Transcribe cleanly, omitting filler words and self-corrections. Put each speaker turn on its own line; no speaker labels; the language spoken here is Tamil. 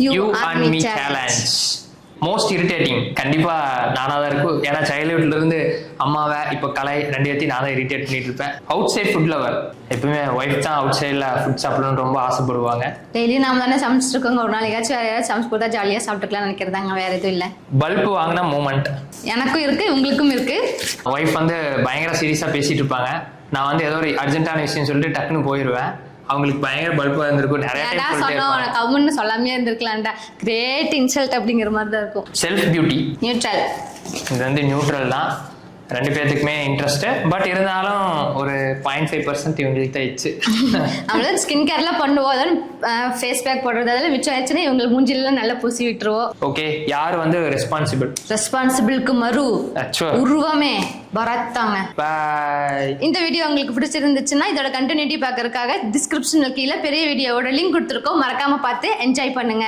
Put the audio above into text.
You and me challenge. Most irritating கண்டிப்பா நானா தான் இருக்கும். ஏன்னா சைல்ட்ஹுட்ல இருந்து அம்மாவை இப்போ கலை ரெண்டையும் நான் தான் இரிட்டேட் பண்ணிட்டு இருப்பேன். Outside food lover. எப்பவுமே ஒய்ஃப் தான் அவுட் சைட்ல ஃபுட் சாப்பிடணும்னு ரொம்ப ஆசைப்படுவாங்க.
டெய்லி நாம தானே சமைச்சிட்டு இருக்கோங்க. ஒரு நாளைக்காச்சும் வேற யாராவது சமைச்சு கொடுத்தா ஜாலியா சாப்பிட்டுக்கலாம் நினைக்கிறதாங்க, வேற எதுவும் இல்லை.
பல்ப் வாங்கின மூமெண்ட்
எனக்கும் இருக்கு, உங்களுக்கும் இருக்கு.
ஒய்ஃப் வந்து பயங்கர சீரியஸா பேசிட்டு இருப்பாங்க. நான் வந்து ஏதோ ஒரு அர்ஜென்ட்டான விஷயம் சொல்லிட்டு டக்குன்னு போயிடுவேன். அவங்களுக்கு பயங்கர பல்பா இருந்திருக்கும். நிறைய டைம்
சொன்னோம் கம்முன்னு சொல்லாமே இருந்திருக்கலாம்டா. கிரேட் இன்சல்ட் அப்படிங்கிற மாதிரி தான் இருக்கும்.
Self beauty
neutral.
இது வந்து நியூட்ரல் தான். ரெண்டு பேர்த்துக்குமே இன்ட்ரெஸ்ட். பட் இருந்தாலும் ஒரு 0.5% இவங்களுக்கு தான் இச்சு.
நம்மள ஸ்கின் கேர்லாம் பண்ணுவோம். அதாவது ஃபேஸ் பேக் போடுறது அதெல்லாம் மிச்சம் ஆயிடுச்சுன்னா இவங்க மூஞ்சிலாம் நல்லா பூசி விட்டுருவோம்.
ஓகே, யார் வந்து ரெஸ்பான்சிபிள்?
ரெஸ்பான்சிபிளுக்கு மறு உருவமே பரத் தாங்க.
பை.
இந்த வீடியோ உங்களுக்கு பிடிச்சிருந்துச்சுன்னா இதோட கண்டினியூட்டி பார்க்கறதுக்காக டிஸ்கிரிப்ஷன்ல கீழே பெரிய வீடியோவோட லிங்க் கொடுத்துருக்கோம். மறக்காம பார்த்து என்ஜாய் பண்ணுங்க.